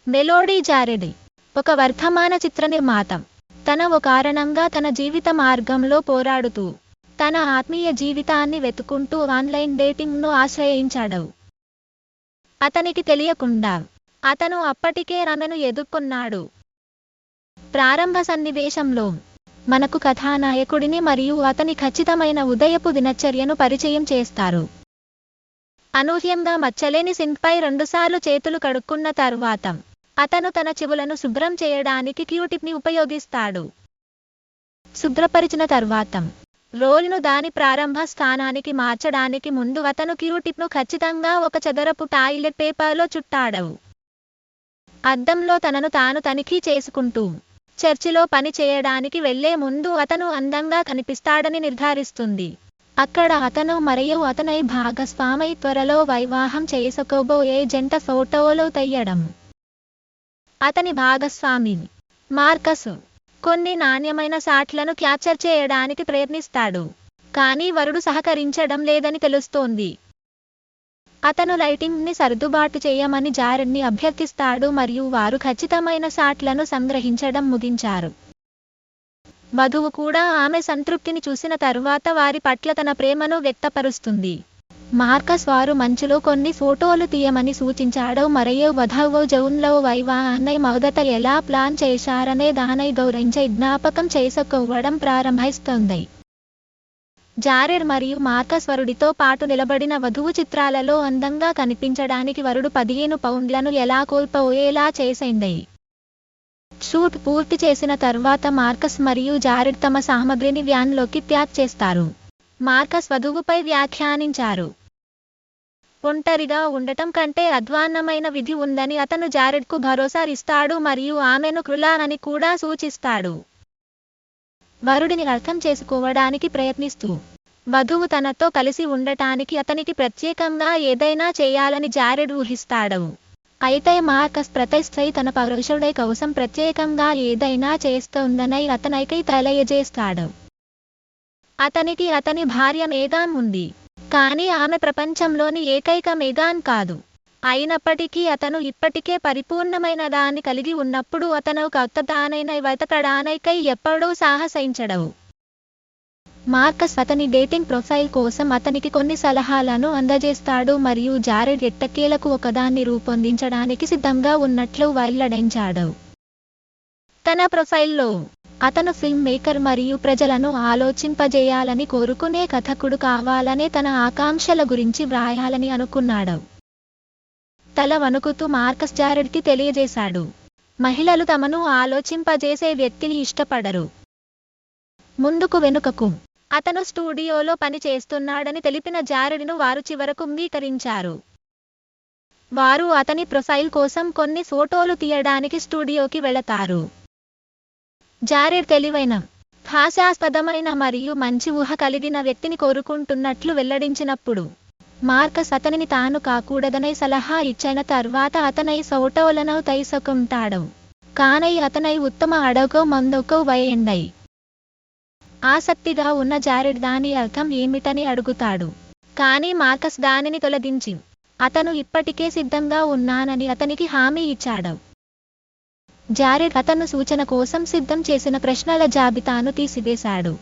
Melody Jared ఒక వర్ధమాన చిత్ర నిర్మాత. తన ఓ కారణంగా తన జీవిత మార్గంలో పోరాడుతూ, తన ఆత్మీయ జీవితాన్ని వెతుకుంటూ ఆన్లైన్ డేటింగ్ను ఆశ్రయించాడు. అతనికి తెలియకుండా అతను అప్పటికే ఆమెను ఎదుర్కొన్నాడు. ప్రారంభ సన్నివేశంలో మనకు కథానాయకుడిని మరియు అతని ఖచ్చితమైన ఉదయపు దినచర్యను పరిచయం చేస్తారు. అనూహ్యంగా మచ్చలేని సింక్పై 2 సార్లు చేతులు కడుక్కున్న తరువాత అతను తన చెవులను శుభ్రం చేయడానికి క్యూటిప్ని ఉపయోగిస్తాడు. శుభ్రపరిచిన తరువాత రోల్ను దాని ప్రారంభ స్థానానికి మార్చడానికి ముందు అతను క్యూటిప్ను ఖచ్చితంగా ఒక చదరపు టాయిలెట్ పేపర్లో చుట్టాడు. అద్దంలో తనను తాను తనిఖీ చేసుకుంటూ చర్చిలో పని చేయడానికి వెళ్లే ముందు అతను అందంగా కనిపిస్తాడని నిర్ధారిస్తుంది. అక్కడ అతను మరియు అతని భాగస్వామి త్వరలో వివాహం చేసుకోబోయే జంట ఫోటోలు తీయడం. అతని భాగస్వామి మార్కస్ కొన్ని నాణ్యమైన షాట్లను క్యాప్చర్ చేయడానికి ప్రయత్నిస్తాడు, కానీ వరుడు సహకరించడం లేదని తెలుస్తోంది. అతను లైటింగ్ని సర్దుబాటు చేయమని జారెడ్ని అభ్యర్థిస్తాడు మరియు వారు ఖచ్చితమైన షాట్లను సంగ్రహించడం ముగించారు. వధువు కూడా ఆమె సంతృప్తిని చూసిన తరువాత వారి పట్ల తన ప్రేమను వ్యక్తపరుస్తుంది. మార్కస్ వారు మంచులో కొన్ని ఫోటోలు తీయమని సూచించాడు మరియు వధువు జూన్లో వివాహాన్ని మొదట ఎలా ప్లాన్ చేశారనే దాని గురించి జ్ఞాపకం చేసుకోవడం ప్రారంభిస్తుంది. జారెడ్ మరియు మార్కస్ వరుడితో పాటు నిలబడిన వధువు చిత్రాలలో అందంగా కనిపించడానికి వరుడు 15 పౌండ్లను ఎలా కోల్పోయేలా చేసింది. షూట్ పూర్తి చేసిన తర్వాత మార్కస్ మరియు జారెడ్ తమ సామగ్రిని వ్యాన్లోకి ప్యాక్ చేస్తారు. మార్కస్ వధువుపై వ్యాఖ్యానించారు, ఒంటరిగా ఉండటం కంటే అధ్వాన్నమైన విధి ఉందని అతను జారెడ్కు భరోసా ఇస్తాడు మరియు ఆమెను క్రూల అని కూడా సూచిస్తాడు. వరుడిని అర్థం చేసుకోవడానికి ప్రయత్నిస్తూ, వధువు తనతో కలిసి ఉండటానికి అతనికి ప్రత్యేకంగా ఏదైనా చేయాలని జారెడ్ ఊహిస్తాడు. అయితే మార్కస్ ప్రతి స్త్రీ తన పురుషుడి కోసం ప్రత్యేకంగా ఏదైనా చేస్తుందని అతనికి తెలియజేస్తాడు. అతనికి అతని భార్య మేగాన్ ఉంది, కానీ ఆమె ప్రపంచంలోని ఏకైక మేగాన్ కాదు. అయినప్పటికీ అతను ఇప్పటికే పరిపూర్ణమైన దాన్ని కలిగి ఉన్నప్పుడు అతను కొత్తదానిని వెతకడానికి ఎప్పుడూ సాహసించడు. మార్కస్ అతని డేటింగ్ ప్రొఫైల్ కోసం అతనికి కొన్ని సలహాలను అందజేస్తాడు మరియు జారెడ్ ఎట్టకేలకు ఒకదాన్ని రూపొందించడానికి సిద్ధంగా ఉన్నట్లు వెల్లడించాడు. తన ప్రొఫైల్లో అతను ఫిల్మ్ మేకర్ మరియు ప్రజలను ఆలోచింపజేయాలని కోరుకునే కథకుడు కావాలనే తన ఆకాంక్షల గురించి వ్రాయాలని అనుకున్నాడు. తల వణుకుతూ మార్కస్ జారెడ్కి తెలియజేశాడు, మహిళలు తమను ఆలోచింపజేసే వ్యక్తిని ఇష్టపడరు. ముందుకు వెనుకకు అతను స్టూడియోలో పని చేస్తున్నాడని తెలిపిన జారెడ్ను వారు చివరకు అంగీకరించారు. వారు అతని ప్రొఫైల్ కోసం కొన్ని ఫోటోలు తీయడానికి స్టూడియోకి వెళతారు. జారెడ్ తెలివైన, హాస్యాస్పదమైన మరియు మంచి ఊహ కలిగిన వ్యక్తిని కోరుకుంటున్నట్లు వెల్లడించినప్పుడు మార్కస్ అతనిని తాను కాకూడదనే సలహా ఇచ్చిన తర్వాత అతని ఫోటోలను తీసుకుంటాడు, కానీ అతని ఉత్తమ అడుగు ముందుకు వేయండి. ఆసక్తిగా ఉన్న జారెడ్ దాని అర్థం ఏమిటని అడుగుతాడు, కానీ మార్కస్ దానిని తొలగించి అతను ఇప్పటికే సిద్ధంగా ఉన్నానని అతనికి హామీ ఇచ్చాడు. జారెడ్ అతను సూచన కోసం సిద్ధం చేసిన ప్రశ్నల జాబితాను తీసివేశాడు.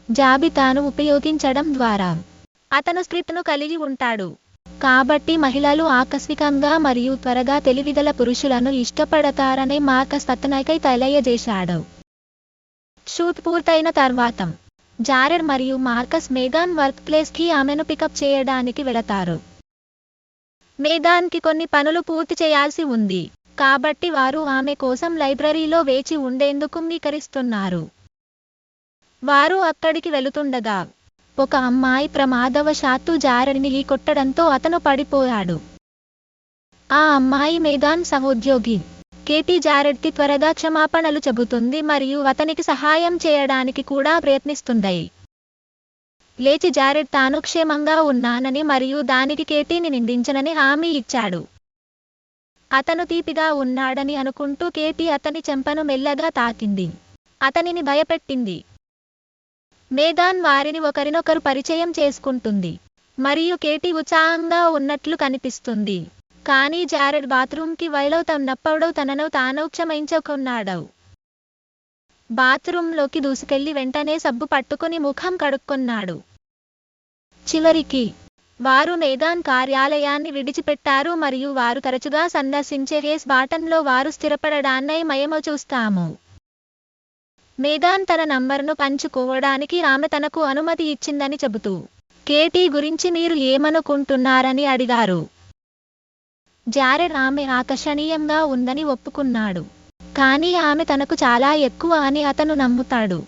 జాబితాను ఉపయోగించడం ద్వారా అతను స్క్రిప్ట్ను కలిగి ఉంటాడు, కాబట్టి మహిళలు ఆకస్మికంగా మరియు త్వరగా తెలివిగల పురుషులను ఇష్టపడతారని మార్కస్ అతనికి తెలియజేశాడు. షూట్ పూర్తయిన తర్వాత జారెడ్ మరియు మార్కస్ మేగాన్ వర్క్ ప్లేస్కి ఆమెను పికప్ చేయడానికి వెళతారు. మేగాన్కి కొన్ని పనులు పూర్తి చేయాల్సి ఉంది, కాబట్టి వారు ఆమె కోసం లైబ్రరీలో వేచి ఉండేందుకు అంగీకరిస్తున్నారు. వారు అక్కడికి వెళుతుండగా ఒక అమ్మాయి ప్రమాదవశాత్తు జారెడ్ని కొట్టడంతో అతను పడిపోయాడు. ఆ అమ్మాయి మేగాన్ సహోద్యోగి కేటీ. జారెడ్కి త్వరగా క్షమాపణలు చెబుతుంది మరియు అతనికి సహాయం చేయడానికి కూడా ప్రయత్నిస్తుంది. లేచి జారెడ్ తాను క్షేమంగా ఉన్నానని మరియు దానికి కేటీని నిందించనని హామీ ఇచ్చాడు. అతను తీపిగా ఉన్నాడని అనుకుంటూ కేటీ అతని చెంపను మెల్లగా తాకింది, అతనిని భయపెట్టింది. మేగాన్ వారిని ఒకరినొకరు పరిచయం చేసుకుంటుంది మరియు కేటీ ఉత్సాహంగా ఉన్నట్లు కనిపిస్తుంది. కానీ జారెడ్ బాత్రూంకి వెళ్ళుతున్నప్పుడు తనను తాను క్షమించుకున్నాడు. బాత్రూంలోకి దూసుకెళ్లి వెంటనే సబ్బు పట్టుకుని ముఖం కడుక్కున్నాడు. చివరికి వారు మేఘాన్ కార్యాలయాన్ని విడిచిపెట్టారు మరియు వారు తరచుగా సందర్శించే హేస్ బాటన్లో వారు స్థిరపడడాన్ని మేము చూస్తాము. మేఘాన్ తన నంబర్ను పంచుకోవడానికి ఆమె తనకు అనుమతి ఇచ్చిందని చెబుతూ కేటీ గురించి మీరు ఏమనుకుంటున్నారని అడిగారు. జారెడ్ ఆమె ఆకర్షణీయంగా ఉందని ఒప్పుకున్నాడు, కానీ ఆమె తనకు చాలా ఎక్కువ అని అతను నమ్ముతాడు.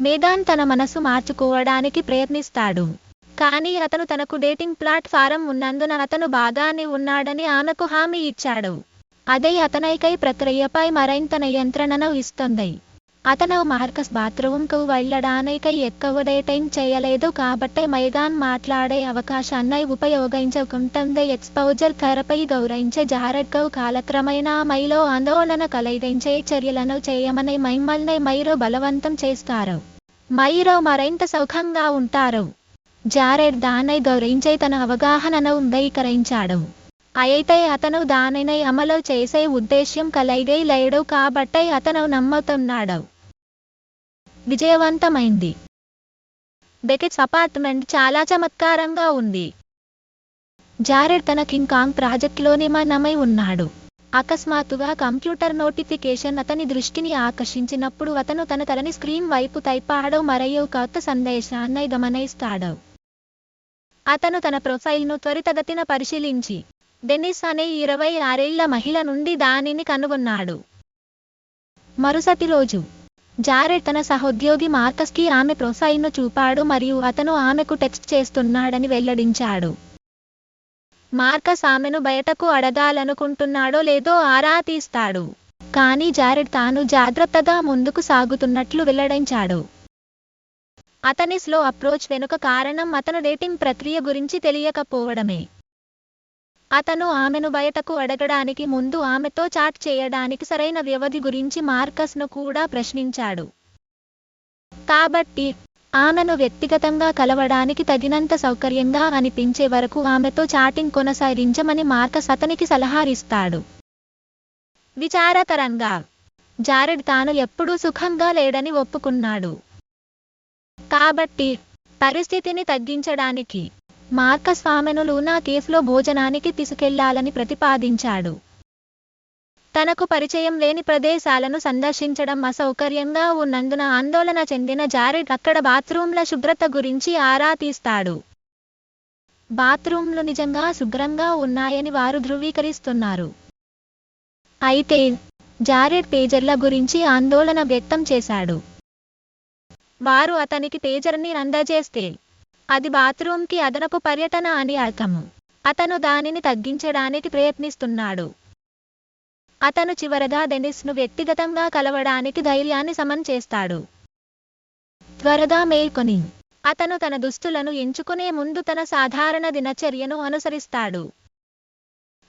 మేఘాన్ తన మనసు మార్చుకోవడానికి ప్రయత్నిస్తాడు, కానీ అతను తనకు డేటింగ్ ప్లాట్ఫారం ఉన్నందున అతను బాగానే ఉన్నాడని ఆమెకు హామీ ఇచ్చాడు. అదే అతనికై ప్రక్రియపై మరింత నియంత్రణను ఇస్తుంది. అతను మార్కస్ బాత్రూంకు వెళ్ళడానికై ఎక్కువ డేటింగ్ చేయలేదు కాబట్టి మేఘాన్ మాట్లాడే అవకాశాన్ని ఉపయోగించుకుంటుంది. ఎక్స్పోజర్ థెరపీ గౌరవించే జారెడ్కు కాలక్రమేణా మైలో ఆందోళన కలిగించే చర్యలను చేయమని మిమ్మల్ని మీరు బలవంతం చేస్తారు. మీరు మరింత సుఖంగా ఉంటారు. జారెడ్ దాన్ని గౌరవించే తన అవగాహనను అంగీకరించాడు, అయితే అతను దానిని అమలు చేసే ఉద్దేశ్యం కలిగి లేడు కాబట్టి అతను నమ్ముతున్నాడు. విజయవంతమైంది. బెకెట్స్ అపార్ట్మెంట్ చాలా చమత్కారంగా ఉంది. జారెడ్ తన కింగ్ కాంగ్ ప్రాజెక్టులో నిమగ్నమై ఉన్నాడు. అకస్మాత్తుగా కంప్యూటర్ నోటిఫికేషన్ అతని దృష్టిని ఆకర్షించినప్పుడు అతను తన తలని స్క్రీన్ వైపు తిప్పాడు మరియు కొత్త సందేశాన్ని గమనిస్తాడు. అతను తన ప్రొఫైల్ను త్వరితగతిన పరిశీలించి డెనిస్ అనే 26 ఏళ్ల మహిళ నుండి దానిని కనుగొన్నాడు. మరుసటి రోజు జారెడ్ తన సహోద్యోగి మార్కస్కి ఆమె ప్రొఫైల్ను చూపాడు మరియు అతను ఆమెకు టెక్స్ట్ చేస్తున్నాడని వెల్లడించాడు. మార్కస్ ఆమెను బయటకు అడగాలనుకుంటున్నాడో లేదో ఆరా తీస్తాడు, కానీ జారెడ్ తాను జాగ్రత్తగా ముందుకు సాగుతున్నట్లు వెల్లడించాడు. అతని స్లో అప్రోచ్ వెనుక కారణం అతను డేటింగ్ ప్రక్రియ గురించి తెలియకపోవడమే. అతను ఆమెను బయటకు అడగడానికి ముందు ఆమెతో చాట్ చేయడానికి సరైన వ్యవధి గురించి మార్కస్ను కూడా ప్రశ్నించాడు. కాబట్టి ఆమెను వ్యక్తిగతంగా కలవడానికి తగినంత సౌకర్యంగా అనిపించే వరకు ఆమెతో చాటింగ్ కొనసాగించమని మార్కస్ అతనికి సలహా ఇస్తాడు. విచారకరంగా జారెడ్ తాను ఎప్పుడూ సుఖంగా లేడని ఒప్పుకున్నాడు. కాబట్టి పరిస్థితిని తగ్గించడానికి మార్కస్ ఆమెను లూనా కేఫ్లో భోజనానికి తీసుకెళ్లాలని ప్రతిపాదించాడు. తనకు పరిచయం లేని ప్రదేశాలను సందర్శించడం అసౌకర్యంగా ఉన్నందున ఆందోళన చెందిన జారెడ్ అక్కడ బాత్రూంల శుభ్రత గురించి ఆరా తీస్తాడు. బాత్రూంలు నిజంగా శుభ్రంగా ఉన్నాయని వారు ధృవీకరిస్తున్నారు. అయితే జారెడ్ పేజర్ల గురించి ఆందోళన వ్యక్తం చేశాడు. వారు అతనికి పేజర్ని అందజేస్తే అది బాత్రూంకి అదనపు పర్యటన అని అర్థం. అతను దానిని తగ్గించడానికి ప్రయత్నిస్తున్నాడు. అతను చివరగా డెనిస్ను వ్యక్తిగతంగా కలవడానికి ధైర్యాన్ని సమన్ చేస్తాడు. త్వరగా మేల్కొని అతను తన దుస్తులను ఎంచుకునే ముందు తన సాధారణ దినచర్యను అనుసరిస్తాడు.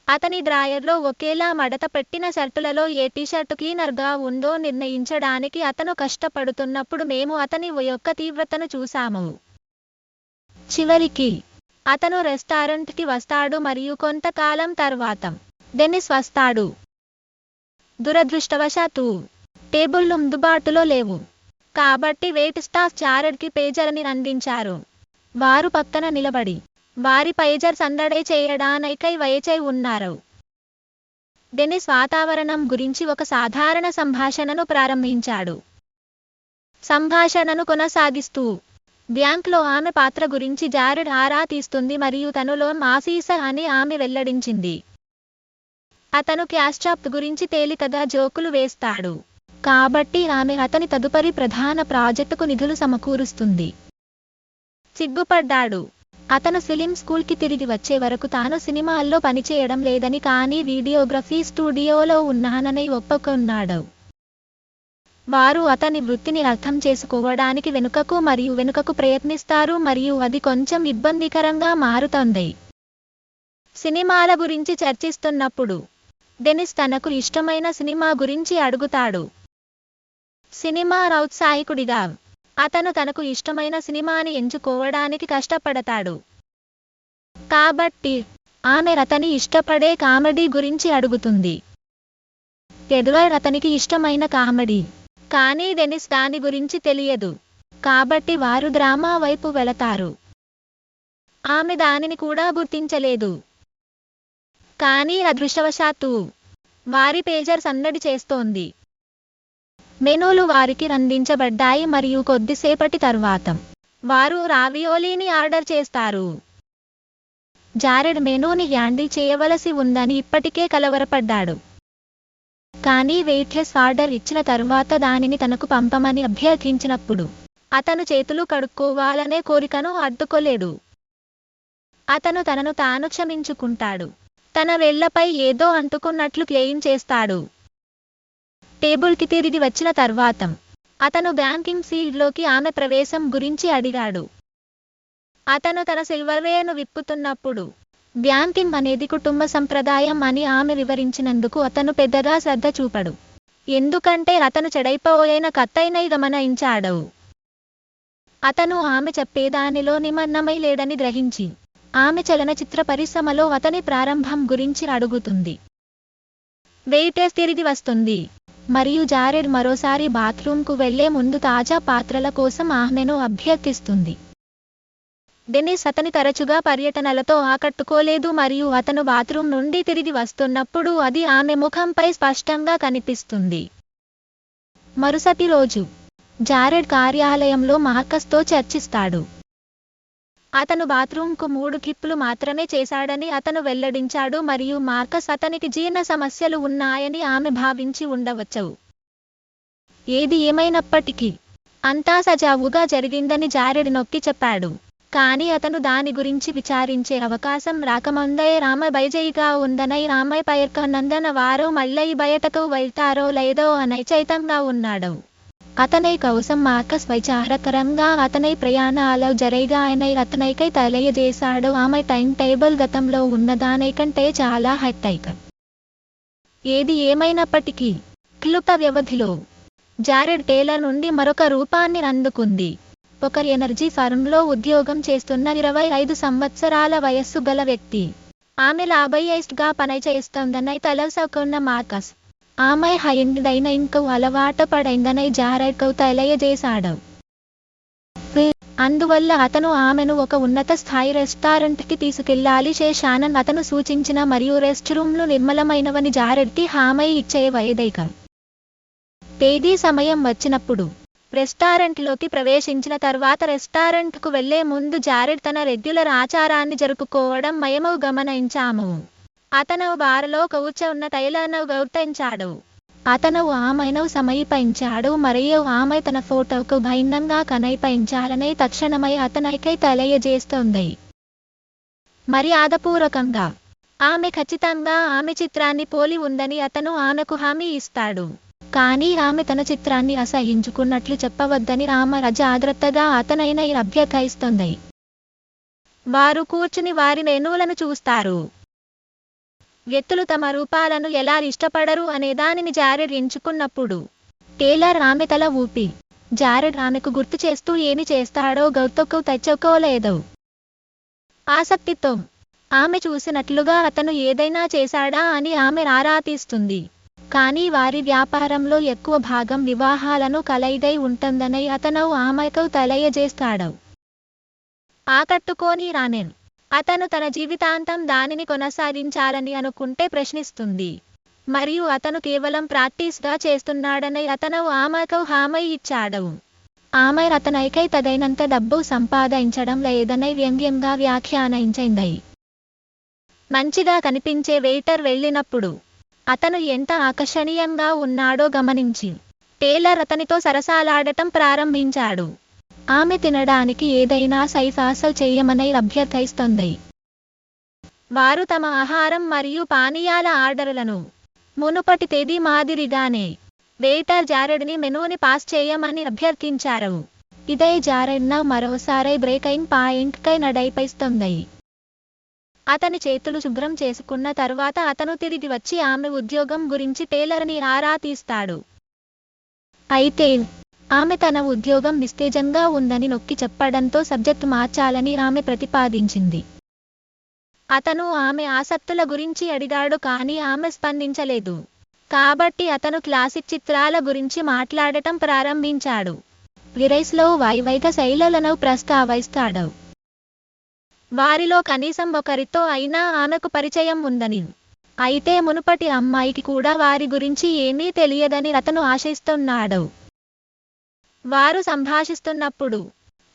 అతని డ్రాయర్లో ఒకేలా మడత పెట్టిన షర్టులలో ఏ టీషర్టు క్లీనర్గా ఉందో నిర్ణయించడానికి అతను కష్టపడుతున్నప్పుడు మేము అతని యొక్క తీవ్రతను చూశాము. చివరికి అతను రెస్టారెంట్కి వస్తాడు మరియు కొంతకాలం తర్వాత డెనిస్ వస్తాడు. దురదృష్టవశాత్తు టేబుళ్లు అందుబాటులో లేవు, కాబట్టి వెయిట్ స్టాఫ్ జారెడ్కి పేజర్ని అందించారు. వారు పక్కన నిలబడి వారి పేజర్ సందడి చేయడానికై వేచి ఉన్నారు. డెనిస్ వాతావరణం గురించి ఒక సాధారణ సంభాషణను ప్రారంభించాడు. సంభాషణను కొనసాగిస్తూ బ్యాంక్లో ఆమె పాత్ర గురించి జారెడ్ ఆరా తీస్తుంది మరియు తను లోన్ ఆఫీసర్ అని ఆమె వెల్లడించింది. అతను క్యాష్ షాప్ గురించి తేలికగా జోకులు వేస్తాడు, కాబట్టి ఆమె అతని తదుపరి ప్రధాన ప్రాజెక్టుకు నిధులు సమకూరుస్తుంది. సిగ్గుపడ్డాడు. అతను ఫిలిం స్కూల్కి తిరిగి వచ్చే వరకు తాను సినిమాల్లో పనిచేయడం లేదని, కానీ వీడియోగ్రఫీ స్టూడియోలో ఉన్నానని ఒప్పుకున్నాడు. వారు అతని వృత్తిని అర్థం చేసుకోవడానికి వెనుకకు ప్రయత్నిస్తారు మరియు అది కొంచెం ఇబ్బందికరంగా మారుతుంది. సినిమాల గురించి చర్చిస్తున్నప్పుడు డెనిస్ తనకు ఇష్టమైన సినిమా గురించి అడుగుతాడు. సినిమా ఔత్సాహికుడిగా అతను తనకు ఇష్టమైన సినిమాని ఎంచుకోవడానికి కష్టపడతాడు. కాబట్టి ఆమె అతని ఇష్టపడే కామెడీ గురించి అడుగుతుంది. ఎడ్వర్డ్ అతనికి ఇష్టమైన కామెడీ, కానీ డెనిస్ దాని గురించి తెలియదు. కాబట్టి వారు డ్రామా వైపు వెళతారు. ఆమె దానిని కూడా గుర్తించలేదు. కానీ అదృష్టవశాత్తు వారి పేజర్ సందడి చేస్తోంది. మెనూలు వారికి అందించబడ్డాయి మరియు కొద్దిసేపటి తర్వాత వారు రావియోలీని ఆర్డర్ చేస్తారు. జారెడ్ మెనూని హ్యాండిల్ చేయవలసి ఉందని ఇప్పటికే కలవరపడ్డాడు. కానీ వెయిట్లెస్ ఆర్డర్ ఇచ్చిన తరువాత దానిని తనకు పంపమని అభ్యర్థించినప్పుడు అతను చేతులు కడుక్కోవాలనే కోరికను అడ్డుకోలేడు. అతను తనను తాను క్షమించుకుంటాడు. తన వేళ్లపై ఏదో అంటుకున్నట్లు క్లెయిమ్ చేస్తాడు. టేబుల్కి తిరిగి వచ్చిన తర్వాత అతను బ్యాంకింగ్ ఫీల్డ్లోకి ఆమె ప్రవేశం గురించి అడిగాడు. అతను తన సిల్వర్వేర్ను విప్పుతున్నప్పుడు బ్యాంకింగ్ అనేది కుటుంబ సంప్రదాయం అని ఆమె వివరించినందుకు అతను పెద్దగా శ్రద్ధ చూపడు. ఎందుకంటే అతను చెడైపోయిన కత్తైన గమనించాడు. అతను ఆమె చెప్పేదానిలో నిమగ్నమై లేడని గ్రహించి ఆమె చలనచిత్ర పరిశ్రమలో అతని ప్రారంభం గురించి అడుగుతుంది. వెయిటర్స్ తిరిగి వస్తుంది మరియు జారెడ్ మరోసారి బాత్రూంకు వెళ్లే ముందు తాజా పాత్రల కోసం ఆమెను అభ్యర్థిస్తుంది. డెనిస్ అతని తరచుగా పర్యటనలతో ఆకట్టుకోలేదు మరియు అతను బాత్రూం నుండి తిరిగి వస్తున్నప్పుడు అది ఆమె ముఖంపై స్పష్టంగా కనిపిస్తుంది. మరుసటి రోజు జారెడ్ కార్యాలయంలో మార్కస్తో చర్చిస్తాడు. అతను బాత్రూంకు 3 క్లిప్పులు మాత్రమే చేశాడని అతను వెల్లడించాడు మరియు మార్కస్ అతనికి జీర్ణ సమస్యలు ఉన్నాయని ఆమె భావించి ఉండవచ్చు. ఏది ఏమైనప్పటికీ అంతా సజావుగా జరిగిందని జారెడ్ నొక్కి చెప్పాడు. కానీ అతను దాని గురించి విచారించే అవకాశం రాకముందే ఆమె బైజైగా ఉందనై ఆమె పేర్కొన్నందున వారు మళ్ళీ బయటకు వెళ్తారో లేదో అనిశ్చితంగా ఉన్నాడు. అతని కోసం మార్కస్ వైచారకరంగా అతని ప్రయాణాలు జరిగాయని అతనికై తెలియజేశాడు. ఆమె టైం టేబుల్ గతంలో ఉన్నదానికంటే చాలా హెక్టిక్. ఏది ఏమైనప్పటికీ క్లుప్త వ్యవధిలో జారెడ్ టేలర్ నుండి మరొక రూపాన్ని అందుకుంది. ఒక ఎనర్జీ ఫర్మ్లో ఉద్యోగం చేస్తున్న 25 సంవత్సరాల వయస్సు గల వ్యక్తి. ఆమె లాబయిస్ట్గా పనిచేస్తోందని తెలుసుకున్న మార్కస్ ఆమె హైండ్కు అలవాటు పడైందని జారెడ్కు తెలియజేశాడు. అందువల్ల అతను ఆమెను ఒక ఉన్నత స్థాయి రెస్టారెంట్కి తీసుకెళ్లాలి చేశానని అతను సూచించిన మరియు రెస్ట్ రూమ్లు నిర్మలమైనవని జారెడ్కి హామీ ఇచ్చే వైదేకం. తేదీ సమయం వచ్చినప్పుడు రెస్టారెంట్లోకి ప్రవేశించిన తర్వాత రెస్టారెంట్కు వెళ్లే ముందు జారెడ్ తన రెగ్యులర్ ఆచారాన్ని జరుపుకోవడం మేము గమనించాము. అతను బార్లో కూర్చున్న టైలర్ను గుర్తించాడు. అతను ఆమెను సమీపించాడు మరియు ఆమె తన ఫోటోకు భిన్నంగా కనిపించాలని తక్షణమే అతనికి తెలియజేస్తుంది. మర్యాదపూర్వకంగా ఆమె ఖచ్చితంగా ఆమె చిత్రాన్ని పోలి ఉందని అతను ఆమెకు హామీ ఇస్తాడు. కానీ ఆమె తన చిత్రాన్ని అసహించుకున్నట్లు చెప్పవద్దని ఆమె జాగ్రత్తగా అతనిని అభ్యర్థిస్తుంది. వారు కూర్చుని వారి మెనూలను చూస్తారు. వ్యక్తులు తమ రూపాలను ఎలా ఇష్టపడరు అనే దానిని జారెడ్ ఎంచుకున్నప్పుడు టేలర్ ఆమె తల ఊపి జారెడ్ ఆమెకు గుర్తు చేస్తూ ఏమి చేస్తాడో గుర్తుకు తెచ్చుకోలేదు. ఆసక్తితో ఆమె చూసినట్లుగా అతను ఏదైనా చేశాడా అని ఆమె ఆరా తీస్తుంది. కానీ వారి వ్యాపారంలో ఎక్కువ భాగం వివాహాలను కలిగి ఉంటుందని అతను ఆమెకు తెలియజేస్తాడు. ఆకట్టుకోని రానెన్ అతను తన జీవితాంతం దానిని కొనసాగించాలని అనుకుంటే ప్రశ్నిస్తుంది మరియు అతను కేవలం ప్రాక్టీస్గా చేస్తున్నాడని అతను ఆమెకు హామీ ఇచ్చాడు. ఆమె అతనికై తగినంత డబ్బు సంపాదించడం లేదని వ్యంగ్యంగా వ్యాఖ్యానించింది. మంచిగా కనిపించే వెయిటర్ వెళ్ళినప్పుడు అతను ఎంత ఆకర్షణీయంగా ఉన్నాడో గమనించి టేలర్ అతనితో సరసాలాడటం ప్రారంభించాడు. ఆమె తినడానికి ఏదైనా సిఫార్సు చేయమని అభ్యర్థిస్తుంది. వారు తమ ఆహారం మరియు పానీయాల ఆర్డర్లను మునుపటి తేదీ మాదిరిగానే వెయిటర్ జారెడ్ని మెనూని పాస్ చేయమని అభ్యర్థించారు. ఇదే జారెడ్ను మరోసారి బ్రేకింగ్ పాయింట్కై నడిపిస్తుంది. అతని చేతులు శుభ్రం చేసుకున్న తర్వాత అతను తిరిగి వచ్చి ఆమె ఉద్యోగం గురించి టేలర్ని ఆరా తీస్తాడు. అయితే ఆమె తన ఉద్యోగం నిస్తేజంగా ఉందని నొక్కి చెప్పడంతో సబ్జెక్టు మార్చాలని ఆమె ప్రతిపాదించింది. అతను ఆమె ఆసక్తుల గురించి అడిగాడు కానీ ఆమె స్పందించలేదు. కాబట్టి అతను క్లాసిక్ చిత్రాల గురించి మాట్లాడటం ప్రారంభించాడు. విరైస్లో వైవిధ్య శైలులను ప్రస్తావిస్తాడు. వారిలో కనీసం ఒకరితో అయినా ఆమెకు పరిచయం ఉందని, అయితే మునుపటి అమ్మాయికి కూడా వారి గురించి ఏమీ తెలియదని అతను ఆశిస్తున్నాడు. వారు సంభాషిస్తున్నప్పుడు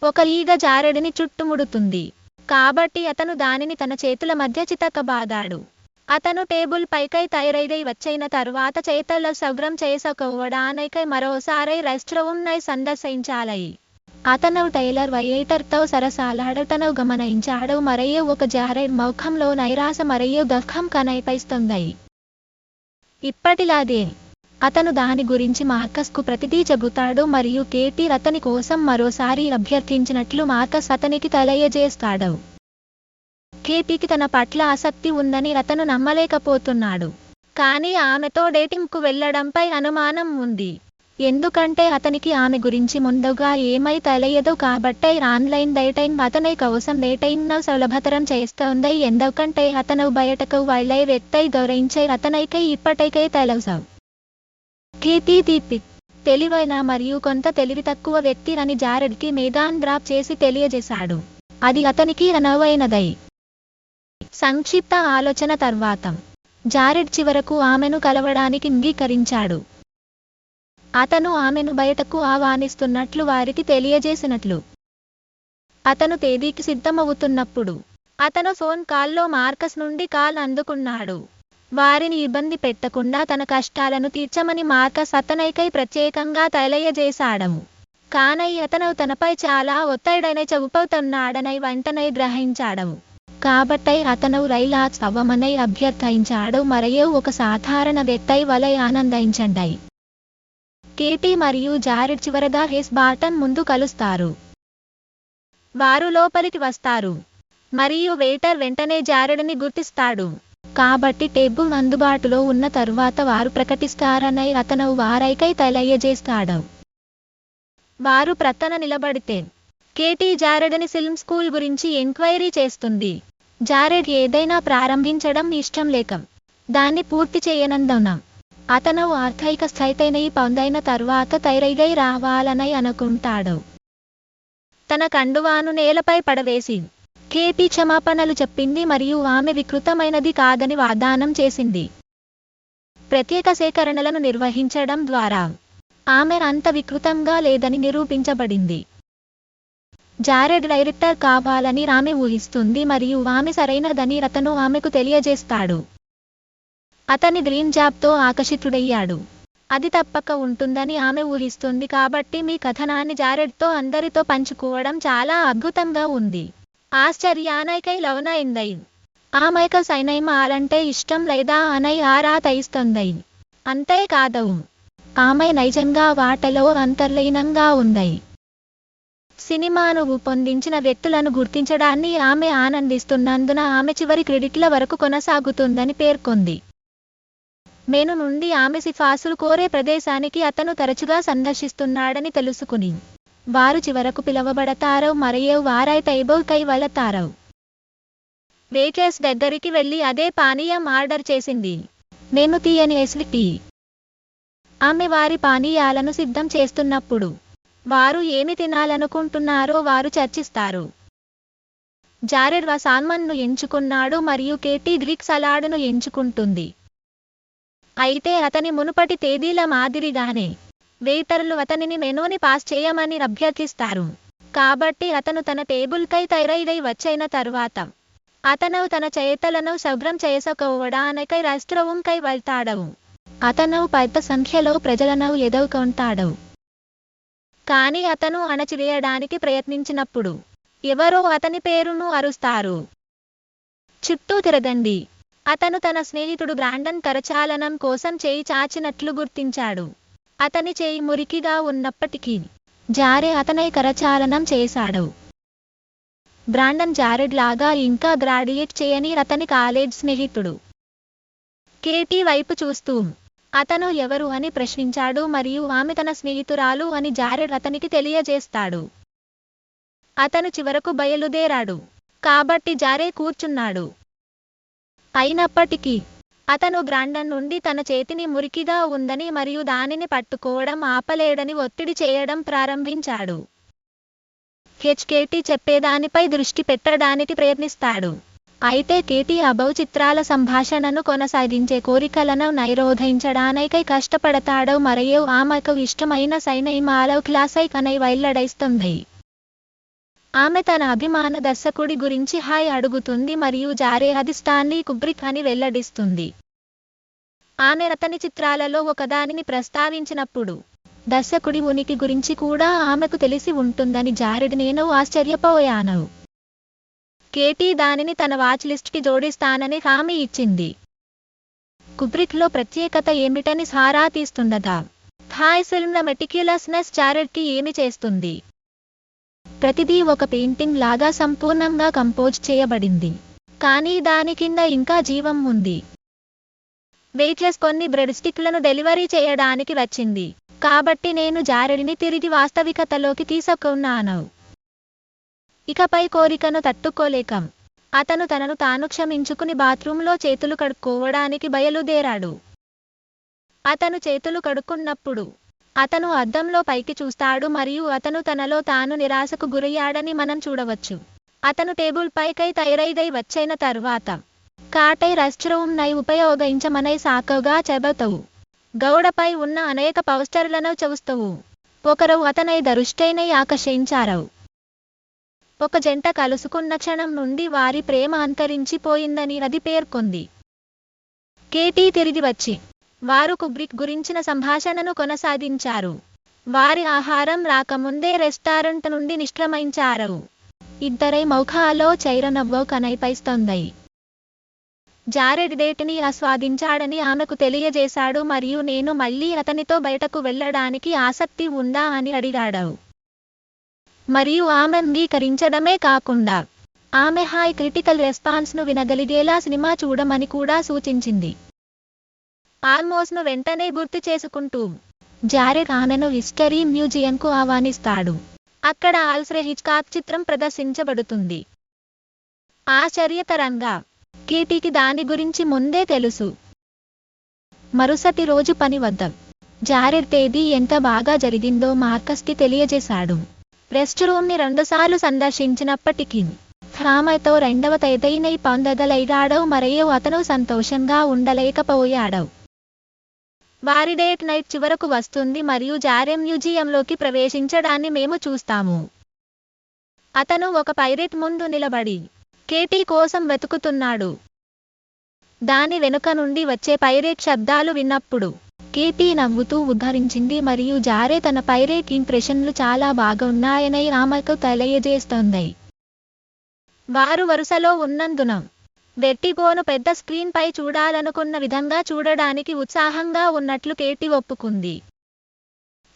ఒక ఈగ జారెడిని చుట్టుముడుతుంది. కాబట్టి అతను దానిని తన చేతుల మధ్య చితకబాదాడు. అతను టేబుల్ పైకై తయారై వచ్చిన తర్వాత చేతుల శుభ్రం చేసుకోవడానికై మరోసారి రెస్టారెంట్ను సందర్శించాలి. అతను టైలర్ వెయిటర్తో సరసాలాడటను గమనించాడు మరియు ఒక జారెడ్ ముఖంలో నిరాశ మరియు దుఃఖం కనిపిస్తుంది. ఇప్పటిలాగే అతను దాని గురించి మార్కస్కు ప్రతిదీ చెబుతాడు మరియు కేటీ అతని కోసం మరోసారి అభ్యర్థించినట్లు మార్కస్ అతనికి తెలియజేస్తాడు. కేటీకి తన పట్ల ఆసక్తి ఉందని అతను నమ్మలేకపోతున్నాడు. కానీ ఆమెతో డేటింగ్కు వెళ్లడంపై అనుమానం ఉంది. ఎందుకంటే అతనికి ఆమె గురించి ముందుగా ఏమీ తెలియదు కాబట్టి ఆన్లైన్ డేటింగ్ అతని కోసం డేటింగ్ను సులభతరం చేస్తుంది. ఎందుకంటే అతను బయటకు వెళ్లే వ్యక్తి గురించి అతనికి ఇప్పటికే తెలుసు. కేటీ తెలివైన మరియు కొంత తెలివి తక్కువ వ్యక్తి అని జారెడ్కి మేఘాన్ డ్రాప్ చేసి తెలియజేశాడు. అది అతనికి అనువైనదై. సంక్షిప్త ఆలోచన తర్వాత జారెడ్ చివరకు ఆమెను కలవడానికి అంగీకరించాడు. అతను ఆమెను బయటకు ఆహ్వానిస్తున్నట్లు వారికి తెలియజేసినట్లు. అతను తేదీకి సిద్ధమవుతున్నప్పుడు అతను ఫోన్ కాల్లో మార్కస్ నుండి కాల్ అందుకున్నాడు. వారిని ఇబ్బంది పెట్టకుండా తన కష్టాలను తీర్చమని మార్కస్ అతనికై ప్రత్యేకంగా తెలియజేశాడు. కానీ అతను తనపై చాలా ఒత్తిడిని చూపుతున్నాడని వెంటనే గ్రహించాడు. కాబట్టి అతను రిలాక్స్ అవ్వమని అభ్యర్థించాడు మరియు ఒక సాధారణ వ్యక్తి వలె ఆనందించండి. కేటీ మరియు జారెడ్ చివరగా హెస్ బాటన్ ముందు కలుస్తారు. వారు లోపలికి వస్తారు మరియు వెయిటర్ వెంటనే జారెడ్ని గుర్తిస్తాడు. కాబట్టి టేబుల్ అందుబాటులో ఉన్న తరువాత వారు ప్రకటిస్తారని అతను వారికై తెలియజేస్తాడు. వారు ప్రక్కన నిలబడితే కేటీ జారెడ్ని ఫిల్మ్ స్కూల్ గురించి ఎంక్వైరీ చేస్తుంది. జారెడ్ ఏదైనా ప్రారంభించడం ఇష్టం లేక దాన్ని పూర్తి చేయనందున అతను ఆర్థిక స్థితిని పొందిన తర్వాత తయారై రావాలని అనుకుంటాడు. తన కండువాను నేలపై పడవేసి కేటీ క్షమాపణలు చెప్పింది మరియు ఆమె వికృతమైనది కాదని వాగ్దానం చేసింది. ప్రత్యేక సేకరణలను నిర్వహించడం ద్వారా ఆమె అంత వికృతంగా లేదని నిరూపించబడింది. జారెడ్ డైరెక్టర్ కావాలని ఆమె ఊహిస్తుంది మరియు ఆమె సరైనదని అతను ఆమెకు తెలియజేస్తాడు. అతని డ్రీమ్ జాబ్తో ఆకర్షితుడయ్యాడు. అది తప్పక ఉంటుందని ఆమె ఊహిస్తుంది. కాబట్టి మీ కథనాన్ని జారెడ్తో అందరితో పంచుకోవడం చాలా అద్భుతంగా ఉంది. ఆశ్చర్యానికై లోనైంది. ఆమెకు సినిమాలంటే ఇష్టం లేదా అని ఆరా తీస్తుంది. అంతేకాదు ఆమె నిజంగా వాటిలో అంతర్లీనంగా ఉంది. సినిమాను రూపొందించిన వ్యక్తులను గుర్తించడాన్ని ఆమె ఆనందిస్తున్నందున ఆమె చివరి క్రెడిట్ల వరకు కొనసాగుతుందని పేర్కొంది. మెను నుండి ఆమె సిఫార్సులు కోరే ప్రదేశానికి అతను తరచుగా సందర్శిస్తున్నాడని తెలుసుకుని వారు చివరకు పిలువబడతారు మరియు వారి టేబుల్కై వెళతారు. వెయిట్రెస్ దగ్గరికి వెళ్లి అదే పానీయం ఆర్డర్ చేసింది. నేను తీయని ఐస్డ్ టీ. ఆమె వారి పానీయాలను సిద్ధం చేస్తున్నప్పుడు వారు ఏమి తినాలనుకుంటున్నారో వారు చర్చిస్తారు. జారెడ్ సాల్మన్ను ఎంచుకున్నాడు మరియు కేటీ గ్రీక్ సలాడ్ను ఎంచుకుంటుంది. అయితే అతని మునుపటి తేదీల మాదిరిగానే వెయిటర్లు అతనిని మెనూని పాస్ చేయమని అభ్యర్థిస్తారు. కాబట్టి అతను తన టేబుల్కై తయారై వచ్చిన తరువాత అతను తన చేతులను శుభ్రం చేసుకోవడానికై రెస్టారెంట్కై వెళ్తాడు. అతను పెద్ద సంఖ్యలో ప్రజలను ఎదుర్కొంటాడు. కానీ అతను అణచివేయడానికి ప్రయత్నించినప్పుడు ఎవరో అతని పేరును అరుస్తారు. చుట్టూ తిరగండి. అతను తన స్నేహితుడు బ్రాండన్ కరచాలనం కోసం చేయి చాచినట్లు గుర్తించాడు. అతని చేయి మురికిగా ఉన్నప్పటికీ జారెడ్ అతని కరచాలనం చేశాడు. బ్రాండన్ జారెడ్ లాగా ఇంకా గ్రాడ్యుయేట్ చేయని అతని కాలేజ్ స్నేహితుడు. కేటీ వైపు చూస్తూ అతను ఎవరు అని ప్రశ్నించాడు మరియు ఆమె తన స్నేహితురాలు అని జారెడ్ అతనికి తెలియజేస్తాడు. అతను చివరకు బయలుదేరాడు. కాబట్టి జారెడ్ కూర్చున్నాడు. అయినప్పటికీ అతను బ్రాండన్ నుండి తన చేతిని మురికిగా ఉందని మరియు దానిని పట్టుకోవడం ఆపలేడని ఒత్తిడి చేయడం ప్రారంభించాడు. కేటీ చెప్పేదానిపై దృష్టి పెట్టడానికి ప్రయత్నిస్తాడు. అయితే కేటీ అబౌ చిత్రాల సంభాషణను కొనసాగించే కోరికలను నిరోధించడానికై కష్టపడతాడు మరియు ఆమెకు ఇష్టమైన సినిమాలో క్లాసిక్ అని వెల్లడిస్తుంది. ఆమె తన అభిమాన దర్శకుడి గురించి హాయ్ అడుగుతుంది మరియు అది స్టాన్లీ కుబ్రిక్ అని వెల్లడిస్తుంది. ఆమె అతని చిత్రాలలో ఒకదానిని ప్రస్తావించినప్పుడు దర్శకుడి ఉనికి గురించి కూడా ఆమెకు తెలిసి ఉంటుందని నేను ఆశ్చర్యపోయాను. కేటీ దానిని తన వాచ్ లిస్ట్కి జోడిస్తానని హామీ ఇచ్చింది. కుబ్రిక్లో ప్రత్యేకత ఏమిటని సారా తీస్తుండగా హాయ్ ఫిల్మ్ మెటిక్యులస్నెస్ జారెడ్కి ఏమి చేస్తుంది. ప్రతిదీ ఒక పెయింటింగ్ లాగా సంపూర్ణంగా కంపోజ్ చేయబడింది, కానీ దాని కింద ఇంకా జీవం ఉంది. వెయిట్లెస్ కొన్ని బ్రెడ్ స్టిక్లను డెలివరీ చేయడానికి వచ్చింది, కాబట్టి నేను జారెడ్ని తిరిగి వాస్తవికతలోకి తీసుకున్నాను. ఇకపై కోరికను తట్టుకోలేక అతను తనను తాను క్షమించుకుని బాత్రూంలో చేతులు కడుక్కోవడానికి బయలుదేరాడు. అతను చేతులు కడుక్కున్నప్పుడు అతను అద్దంలో పైకి చూస్తాడు మరియు అతను తనలో తాను నిరాశకు గురయ్యాడని మనం చూడవచ్చు. అతను టేబుల్ పైకై తయారై వచ్చిన తర్వాత కాటై రెస్ట్రూమ్నై ఉపయోగించమని సాకుగా చెబుతావు. గోడపై ఉన్న అనేక పోస్టర్లను చూస్తావు. ఒకరు అతని దృష్టిని ఆకర్షించారు. ఒక జంట కలుసుకున్న క్షణం నుండి వారి ప్రేమ అంతరించిపోయిందని అది పేర్కొంది. కేటీ తిరిగి వచ్చి వారు కుబ్రిక్ గురించిన సంభాషణను కొనసాగించారు. వారి ఆహారం రాకముందే రెస్టారెంట్ నుండి నిష్క్రమించారు. ఇద్దరి ముఖాల్లో చిరునవ్వు కనిపిస్తుంది. జారెడ్ డేట్ని ఆస్వాదించాడని ఆమెకు తెలియజేశాడు మరియు నేను మళ్ళీ అతనితో బయటకు వెళ్ళడానికి ఆసక్తి ఉందా అని అడిగాడు. మరియు ఆమె అంగీకరించడమే కాకుండా ఆమె హై క్రిటికల్ రెస్పాన్స్ను వినగలిగేలా సినిమా చూడమని కూడా సూచించింది. ఆల్మోస్ను వెంటనే గుర్తు చేసుకుంటూ జారెడ్ ఆమెను హిస్టరీ మ్యూజియంకు ఆహ్వానిస్తాడు. అక్కడ ఆల్ఫ్రెడ్ హిచ్కాక్ చిత్రం ప్రదర్శించబడుతుంది. ఆశ్చర్యకరంగా కేటీకి దాని గురించి ముందే తెలుసు. మరుసటి రోజు పని వద్ద జారెడ్ తేదీ ఎంత బాగా జరిగిందో మార్కస్కి తెలియజేశాడు. రెస్టారెంట్ని 2 సార్లు సందర్శించినప్పటికీ ఆమెతో 2వ తేదీని పొందగలిగాడు మరియు అతను సంతోషంగా ఉండలేకపోయాడు. వారి డేట్ నైట్ చివరకు వస్తుంది మరియు జారెడ్ మ్యూజియంలోకి ప్రవేశించడాన్ని మేము చూస్తాము. అతను ఒక పైరెట్ ముందు నిలబడి కేటీ కోసం వెతుకుతున్నాడు. దాని వెనుక నుండి వచ్చే పైరెట్ శబ్దాలు విన్నప్పుడు కేటీ నవ్వుతూ ఉద్ధరించింది మరియు జారెడ్ తన పైరెట్ ఇంప్రెషన్లు చాలా బాగున్నాయని ఆమెకు తెలియజేస్తుంది. వారు వరుసలో ఉన్నందున వెర్టిగోను పెద్ద స్క్రీన్ పై చూడాలనుకున్న విధంగా చూడడానికి ఉత్సాహంగా ఉన్నట్లు కేటీ ఒప్పుకుంది.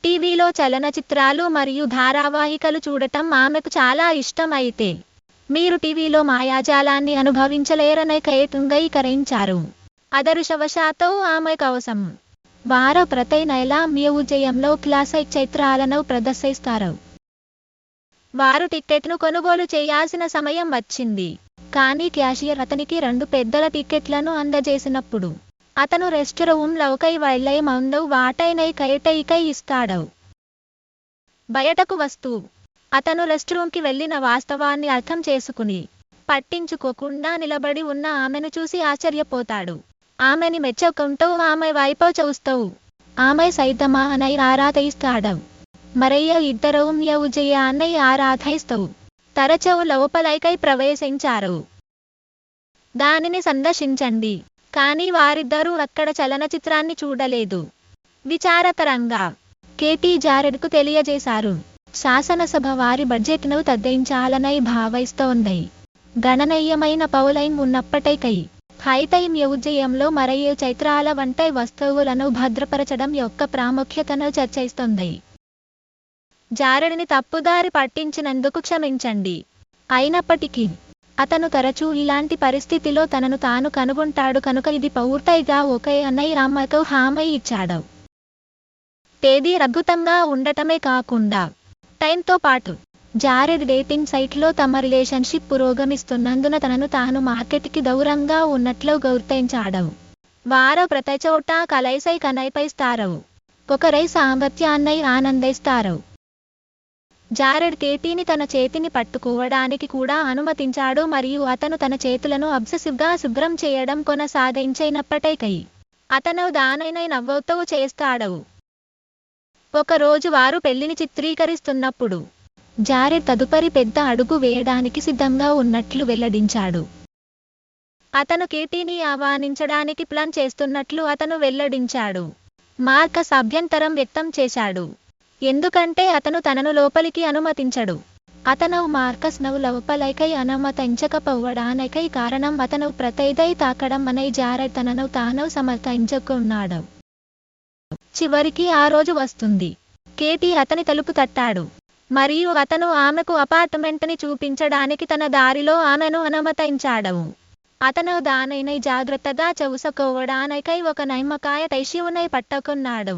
టీవీలో చలనచిత్రాలు మరియు ధారావాహికలు చూడటం ఆమెకు చాలా ఇష్టం. అయితే మీరు టీవీలో మాయాజాలాన్ని అనుభవించలేరని కేటీ అంగీకరించారు. అదృష్టవశాత్తు ఆమె కోసం వారు ప్రతి నెల మ్యూజియంలో క్లాసిక్ చిత్రాలను ప్రదర్శిస్తారు. వారు టిక్కెట్ను కొనుగోలు చేయాల్సిన సమయం వచ్చింది, కానీ క్యాషియర్ అతనికి 2 పెద్దల టిక్కెట్లను అందజేసినప్పుడు అతను రెస్టారెంట్లోకి వెళ్ళే ముందు వాటిని కేటీకి ఇస్తాడు. బయటకు వస్తూ అతను రెస్టారెంట్కి వెళ్ళిన వాస్తవాన్ని అర్థం చేసుకుని పట్టించుకోకుండా నిలబడి ఉన్న ఆమెను చూసి ఆశ్చర్యపోతాడు. ఆమెని మెచ్చుకుంటూ ఆమె వైపు చూస్తూ ఆమె సైతమా అని ఆరా తీస్తాడు. మరియు ఇద్దరు మ్యూజియాన్ని ఆరాధిస్తూ తరచూ లోపలికి ప్రవేశించారు. దానిని సందర్శించండి, కానీ వారిద్దరూ అక్కడ చలనచిత్రాన్ని చూడలేదు. విచారకరంగా కేటీ జారెడ్కు తెలియజేశారు. శాసనసభ వారి బడ్జెట్ను తగ్గించాలని భావిస్తోంది. గణనీయమైన పౌలైన్ ఉన్నప్పటికీ అయితే మ్యూజియంలో మరియు చిత్రాల వంటి వస్తువులను భద్రపరచడం యొక్క ప్రాముఖ్యతను చర్చిస్తుంది. జారెడ్ని తప్పుదారి పట్టించినందుకు క్షమించండి. అయినప్పటికీ అతను తరచూ ఇలాంటి పరిస్థితిలో తనను తాను కనుగొంటాడు కనుక ఇది పూర్తిగా ఓకే అని ఆమెకు హామీ ఇచ్చాడు. తేదీ అద్భుతంగా ఉండటమే కాకుండా టైంతో పాటు జారెడ్ డేటింగ్ సైట్లో తమ రిలేషన్షిప్ పురోగమిస్తున్నందున తనను తాను మార్కెట్కి దూరంగా ఉన్నట్లు గుర్తించాడు. వారు ప్రతి చోట కలిసి కనిపిస్తారు. ఒకరై సాంగత్యాన్ని ఆనందిస్తారు. జారెడ్ కేటీని తన చేతిని పట్టుకోవడానికి కూడా అనుమతించాడు మరియు అతను తన చేతులను అబ్సెసివ్గా శుభ్రం చేయడం కొనసాగించినప్పటికీ అతను దానిని నవ్వుతూ చేస్తాడు. ఒకరోజు వారు పెళ్లిని చిత్రీకరిస్తున్నప్పుడు జారెడ్ తదుపరి పెద్ద అడుగు వేయడానికి సిద్ధంగా ఉన్నట్లు వెల్లడించాడు. అతను కేటీని ఆహ్వానించడానికి ప్లాన్ చేస్తున్నట్లు అతను వెల్లడించాడు. మార్కస్ అభ్యంతరం వ్యక్తం చేశాడు, ఎందుకంటే అతను తనను లోపలికి అనుమతించడు. అతను మార్కస్ను లోపలికి అనుమతించకపోవడానికి కారణం అతను ప్రతిదీ తాకడం అని జారెడ్ తనను తాను సమర్థించుకున్నాడు. చివరికి ఆ రోజు వస్తుంది. కేటీ అతని తలుపు తట్టాడు మరియు అతను ఆమెకు అపార్ట్మెంట్ని చూపించడానికి తన దారిలో ఆమెను అనుమతించాడు. అతను దానిని జాగ్రత్తగా చూసుకోవడానికి ఒక నిమ్మకాయ టిష్యూని పట్టుకున్నాడు.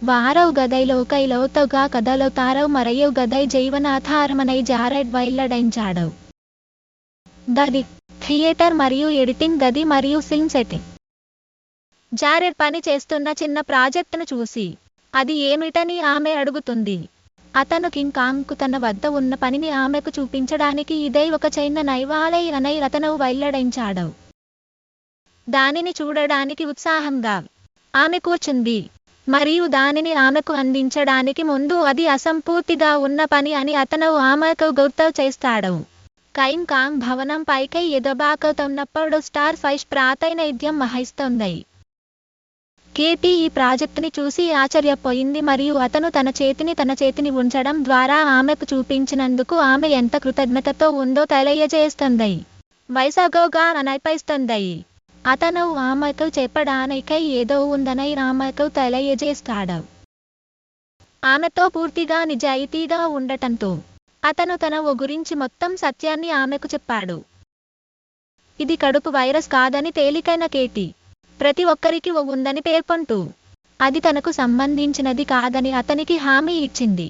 వారు గదిలోకి లోతుగా కదులుతారు మరియు గది జీవనాధారమని జారెడ్ వెల్లడించాడు. గది, థియేటర్ మరియు ఎడిటింగ్ గది మరియు సీన్ సెట్టింగ్. జారెడ్ పని చేస్తున్న చిన్న ప్రాజెక్టును చూసి అది ఏమిటని ఆమె అడుగుతుంది. అతను కింగ్ కాంగ్కు తన వద్ద ఉన్న పనిని ఆమెకు చూపించడానికి ఇదే ఒక చిన్న నైవాలై అని అతను వెల్లడించాడు. దానిని చూడడానికి ఉత్సాహంగా ఆమె కూర్చుంది మరియు దానిని ఆమెకు అందించడానికి ముందు అది అసంపూర్తిగా ఉన్న పని అని అతను ఆమెకు గుర్తు చేస్తాడు. కింగ్ కాంగ్ భవనం పైకి ఎగబాకుతున్నప్పుడు స్టార్ ఫైష్ ప్రాతినిధ్యం వహిస్తుంది. కేటీ ఈ ప్రాజెక్టుని చూసి ఆశ్చర్యపోయింది మరియు అతను తన చేతిని ఉంచడం ద్వారా ఆమెకు చూపించినందుకు ఆమె ఎంత కృతజ్ఞతతో ఉందో తెలియజేస్తుంది. వైసాగోగా అనిపిస్తుంది. అతను ఆమెకు చెప్పడానికి ఏదో ఉందని ఆమెకు తెలియజేస్తాడు. ఆమెతో పూర్తిగా నిజాయితీగా ఉండటంతో అతను తన గురించి మొత్తం సత్యాన్ని ఆమెకు చెప్పాడు. ఇది కడుపు వైరస్ కాదని తేలికైన కేటీ ప్రతి ఒక్కరికి ఉందని పేర్కొంటూ అది తనకు సంబంధించినది కాదని అతనికి హామీ ఇచ్చింది.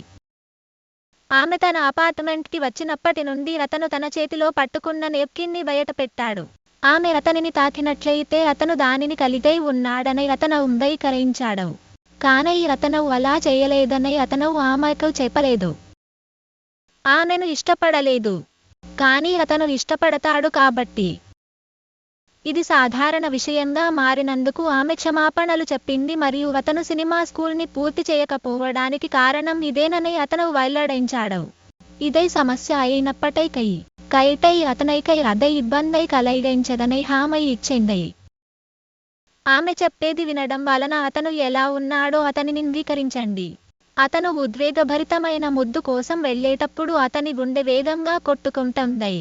ఆమె తన అపార్ట్మెంట్కి వచ్చినప్పటి నుండి అతను తన చేతిలో పట్టుకున్న నేప్కిన్ని బయట పెట్టాడు. ఆమె అతనిని తాకినట్లయితే అతను దానిని కలిగి ఉన్నాడని అతను అంగీకరించాడు. కానీ అతను అలా చేయలేదని అతను ఆమెకు చెప్పలేదు. ఆమెను ఇష్టపడలేదు, కానీ అతను ఇష్టపడతాడు కాబట్టి ఇది సాధారణ విషయంగా మారినందుకు ఆమె క్షమాపణలు చెప్పింది మరియు అతను సినిమా స్కూల్ని పూర్తి చేయకపోవడానికి కారణం ఇదేనని అతను వెల్లడించాడు. ఇదే సమస్య అయినప్పటికీ కేటీ అతనికి అదే ఇబ్బంది కలిగించదని హామీ ఇచ్చింది. ఆమె చెప్పేది వినడం వలన అతను ఎలా ఉన్నాడో అతనిని అంగీకరించండి. అతను ఉద్వేగభరితమైన ముద్దు కోసం వెళ్ళేటప్పుడు అతని గుండె వేగంగా కొట్టుకుంటుంది.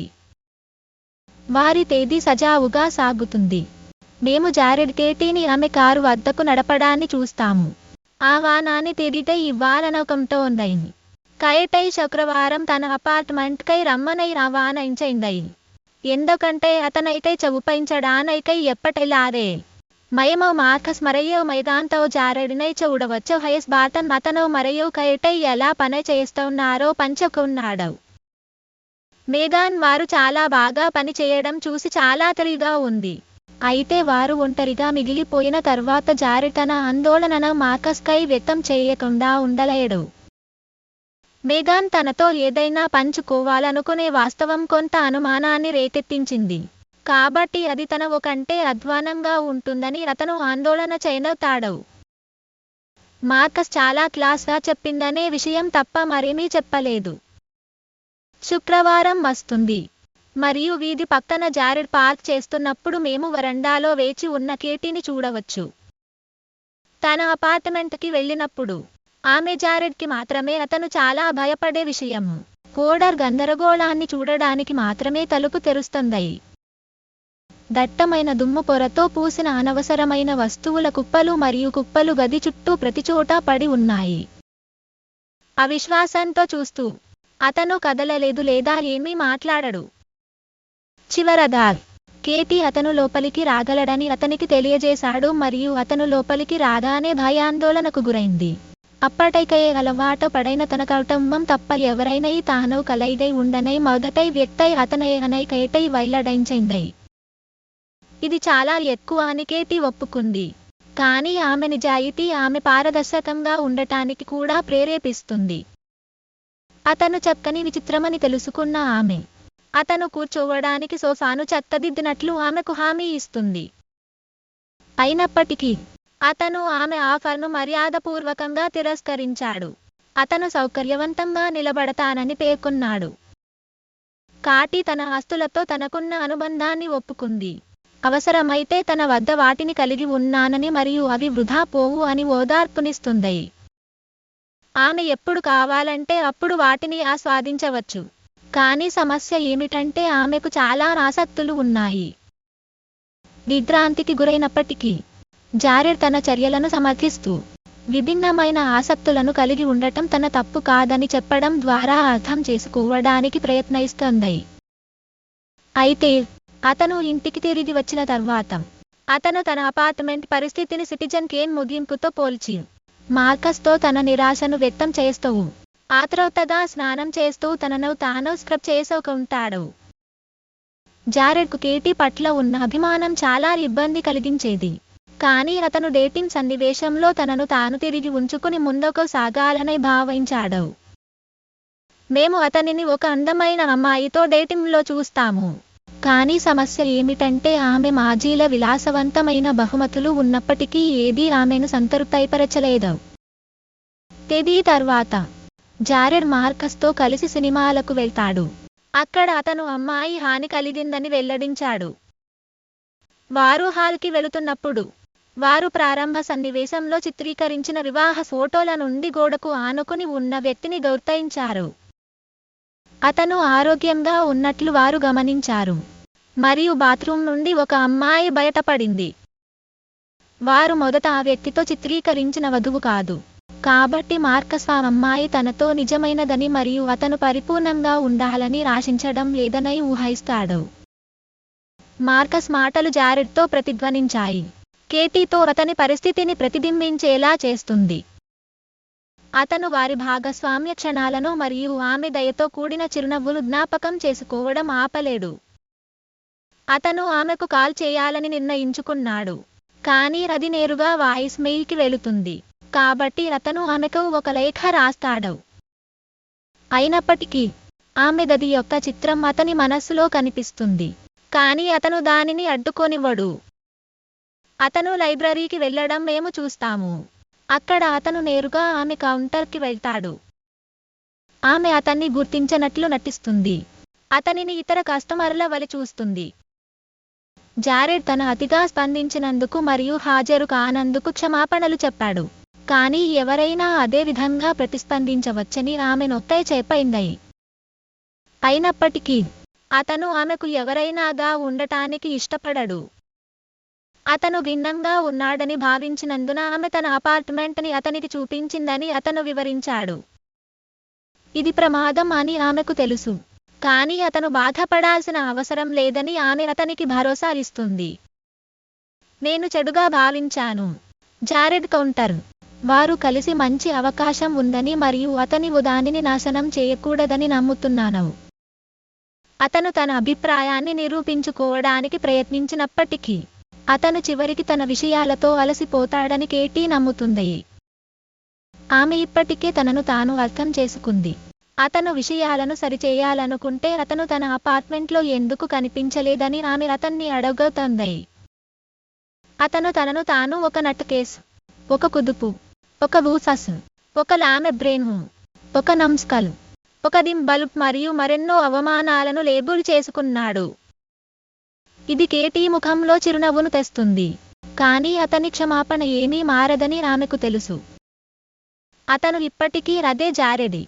వారి తేదీ సజావుగా సాగుతుంది. మేము జారెడ్ కేటీని ఆమె కారు వద్దకు నడపడాన్ని చూస్తాము. ఆహ్వానాన్ని తిరిగి ఇవ్వాలనుకుంటోంది. కేటీ శుక్రవారం తన అపార్ట్మెంట్కి రమ్మని ఆహ్వానించింది, ఎందుకంటే అతనైతే చూపించడానికి ఎప్పటిలాగే మేము మార్కస్ మరియు మేఘాన్తో జారెడ్ని చూడవచ్చు. హైస్ బార్టన్ అతను మరియు కేటీ ఎలా పని చేస్తున్నారో పంచుకున్నాడు. మేఘాన్ వారు చాలా బాగా పని చేయడం చూసి చాలా తెలివిగా ఉంది. అయితే వారు ఒంటరిగా మిగిలిపోయిన తర్వాత జారెడ్ తన ఆందోళనను మార్కస్కై వ్యక్తం చేయకుండా ఉండలేడు. మేఘాన్ తనతో ఏదైనా పంచుకోవాలనుకునే వాస్తవం కొంత అనుమానాన్ని రేకెత్తించింది, కాబట్టి అది తన కంటే అధ్వానంగా ఉంటుందని అతను ఆందోళన చెందుతాడు. మార్కస్ చాలా క్లాస్గా చెప్పిందనే విషయం తప్ప మరేమీ చెప్పలేదు. శుక్రవారం వస్తుంది మరియు వీధి పక్కన జారెడ్ పార్క్ చేస్తున్నప్పుడు మేము వరండాలో వేచి ఉన్న కేటీని చూడవచ్చు. తన అపార్ట్మెంట్కి వెళ్ళినప్పుడు ఆమె జారెడ్కి మాత్రమే అతను చాలా భయపడే విషయం. కోడర్ గందరగోళాన్ని చూడడానికి మాత్రమే తలుపు తెరుస్తుంది. దట్టమైన దుమ్ము పొరతో పూసిన అనవసరమైన వస్తువుల కుప్పలు మరియు కుప్పలు గది చుట్టూ ప్రతిచోటా పడి ఉన్నాయి. అవిశ్వాసంతో చూస్తూ అతను కదలలేదు లేదా ఏమీ మాట్లాడడు. చివరగా కేటీ అతను లోపలికి రాగలడని అతనికి తెలియజేశాడు మరియు అతను లోపలికి రాగానే భయాందోళనకు గురైంది. అప్పటికే అలవాటు పడైన తన కుటుంబం తప్ప ఎవరైనా తాను కలిగి ఉండని మొదటి వ్యక్తి అతనే అని కేటీ వెల్లడించింది. ఇది చాలా ఎక్కువ అని కేటీ ఒప్పుకుంది. కానీ ఆమె నిజాయితీ ఆమె పారదర్శకంగా ఉండటానికి కూడా ప్రేరేపిస్తుంది. అతను చక్కని విచిత్రమని తెలుసుకున్న ఆమె అతను కూర్చోవడానికి సోఫాను చక్కదిద్దినట్లు ఆమెకు హామీ ఇస్తుంది. అయినప్పటికీ అతను ఆమె ఆఫర్ను మర్యాదపూర్వకంగా తిరస్కరించాడు. అతను సౌకర్యవంతంగా నిలబడతానని పేర్కొన్నాడు. కాటీ తన ఆస్తులతో తనకున్న అనుబంధాన్ని ఒప్పుకుంది. అవసరమైతే తన వద్ద వాటిని కలిగి ఉన్నానని మరియు అవి వృధా పోవు అని ఓదార్పునిస్తుంది. ఆమె ఎప్పుడు కావాలంటే అప్పుడు వాటిని ఆస్వాదించవచ్చు. కానీ సమస్య ఏమిటంటే ఆమెకు చాలా ఆసక్తులు ఉన్నాయి. దిగ్భ్రాంతికి గురైనప్పటికీ జారెడ్ తన చర్యలను సమర్థిస్తూ విభిన్నమైన ఆసక్తులను కలిగి ఉండటం తన తప్పు కాదని చెప్పడం ద్వారా అర్థం చేసుకోవడానికి ప్రయత్నిస్తుంది. అయితే అతను ఇంటికి తిరిగి వచ్చిన తర్వాత అతను తన అపార్ట్మెంట్ పరిస్థితిని సిటిజన్ కేన్ ముగింపుతో పోల్చి మార్కస్తో తన నిరాశను వ్యక్తం చేస్తూ ఆత్రుతగా స్నానం చేస్తూ తనను తాను స్క్రబ్ చేసుకుంటాడు. జారెడ్కు కేటీ పట్ల ఉన్న అభిమానం చాలా ఇబ్బంది కలిగించేది. కానీ అతను డేటింగ్ సన్నివేశంలో తనను తాను తిరిగి ఉంచుకుని ముందుకు సాగాలని భావించాడు. మేము అతనిని ఒక అందమైన అమ్మాయితో డేటింగ్లో చూస్తాము. కానీ సమస్య ఏమిటంటే ఆమె మాజీల విలాసవంతమైన బహుమతులు ఉన్నప్పటికీ ఏదీ ఆమెను సంతృప్తిపరచలేదు. తేదీ తర్వాత జారెడ్ మార్కస్తో కలిసి సినిమాలకు వెళ్తాడు. అక్కడ అతను అమ్మాయి హాని కలిగిందని వెల్లడించాడు. వారు హాల్కి వెళుతున్నప్పుడు వారు ప్రారంభ సన్నివేశంలో చిత్రీకరించిన వివాహ ఫోటోల నుండి గోడకు ఆనుకుని ఉన్న వ్యక్తిని గుర్తించారు. అతను ఆరోగ్యంగా ఉన్నట్లు వారు గమనించారు మరియు బాత్రూమ్ నుండి ఒక అమ్మాయి బయటపడింది. వారు మొదట ఆ వ్యక్తితో చిత్రీకరించిన వధువు కాదు. కాబట్టి మార్కస్ ఆ అమ్మాయి తనతో నిజమైనదని మరియు అతను పరిపూర్ణంగా ఉండాలని ఆశించడం లేదని ఊహిస్తాడు. మార్కస్ మాటలు జారెడ్తో ప్రతిధ్వనించాయి. కేటీతో అతని పరిస్థితిని ప్రతిబింబించేలా చేస్తుంది. అతను వారి భాగస్వామ్య క్షణాలను మరియు ఆమె దయతో కూడిన చిరునవ్వులు జ్ఞాపకం చేసుకోవడం ఆపలేడు. అతను ఆమెకు కాల్ చేయాలని నిర్ణయించుకున్నాడు. కానీ అది నేరుగా వాయిస్ మెయిల్కి వెళుతుంది. కాబట్టి అతను ఆమెకు ఒక లేఖ రాస్తాడు. అయినప్పటికీ ఆమె గది యొక్క చిత్రం అతని మనస్సులో కనిపిస్తుంది. కానీ అతను దానిని అడ్డుకోనివ్వడు. అతను లైబ్రరీకి వెళ్లడం మేము చూస్తాము. అక్కడ అతను నేరుగా ఆమె కౌంటర్కి వెళ్తాడు. ఆమె అతన్ని గుర్తించనట్లు నటిస్తుంది. అతనిని ఇతర కస్టమర్ల వలె చూస్తుంది. జారెడ్ తన అతిగా స్పందించినందుకు మరియు హాజరు కానందుకు క్షమాపణలు చెప్పాడు. కానీ ఎవరైనా అదే విధంగా ప్రతిస్పందించవచ్చని ఆమె నొక్కి చెప్పింది. అయినప్పటికీ అతను ఆమెకు ఎవరైనాగా ఉండటానికి ఇష్టపడడు. అతను భిన్నంగా ఉన్నాడని భావించినందున ఆమె తన అపార్ట్మెంట్ని అతనికి చూపించిందని అతను వివరించాడు. ఇది ప్రమాదం అని ఆమెకు తెలుసు. కానీ అతను బాధపడాల్సిన అవసరం లేదని ఆమె అతనికి భరోసా ఇస్తుంది. నేను చెడుగా భావించాను. Jared counter. వారు కలిసి మంచి అవకాశం ఉందని మరియు అతని దానిని నాశనం చేయకూడదని నమ్ముతున్నాను. అతను తన అభిప్రాయాన్ని నిరూపించుకోవడానికి ప్రయత్నించినప్పటికీ అతను చివరికి తన విషయాలతో అలసిపోతాడని కేటీ నమ్ముతుంది. ఆమె ఇప్పటికే తనను తాను అర్థం చేసుకుంది. అతను విషయాలను సరిచేయాలనుకుంటే అతను తన అపార్ట్మెంట్లో ఎందుకు కనిపించలేదని ఆమె అతన్ని అడుగుతుంది. అతను తనను తాను ఒక నట్ కేస్, ఒక కుదుపు, ఒక వూసస్, ఒక లామె బ్రెయిన్, ఒక నంస్కల్, ఒక దిమ్ బల్బ్ మరియు మరెన్నో అవమానాలను లేబుల్ చేసుకున్నాడు. ఇది కేటీ ముఖంలో చిరునవ్వును తెస్తుంది. కానీ అతని క్షమాపణ ఏమీ మారదని ఆమెకు తెలుసు. అతను ఇప్పటికీ అదే జారెడ్.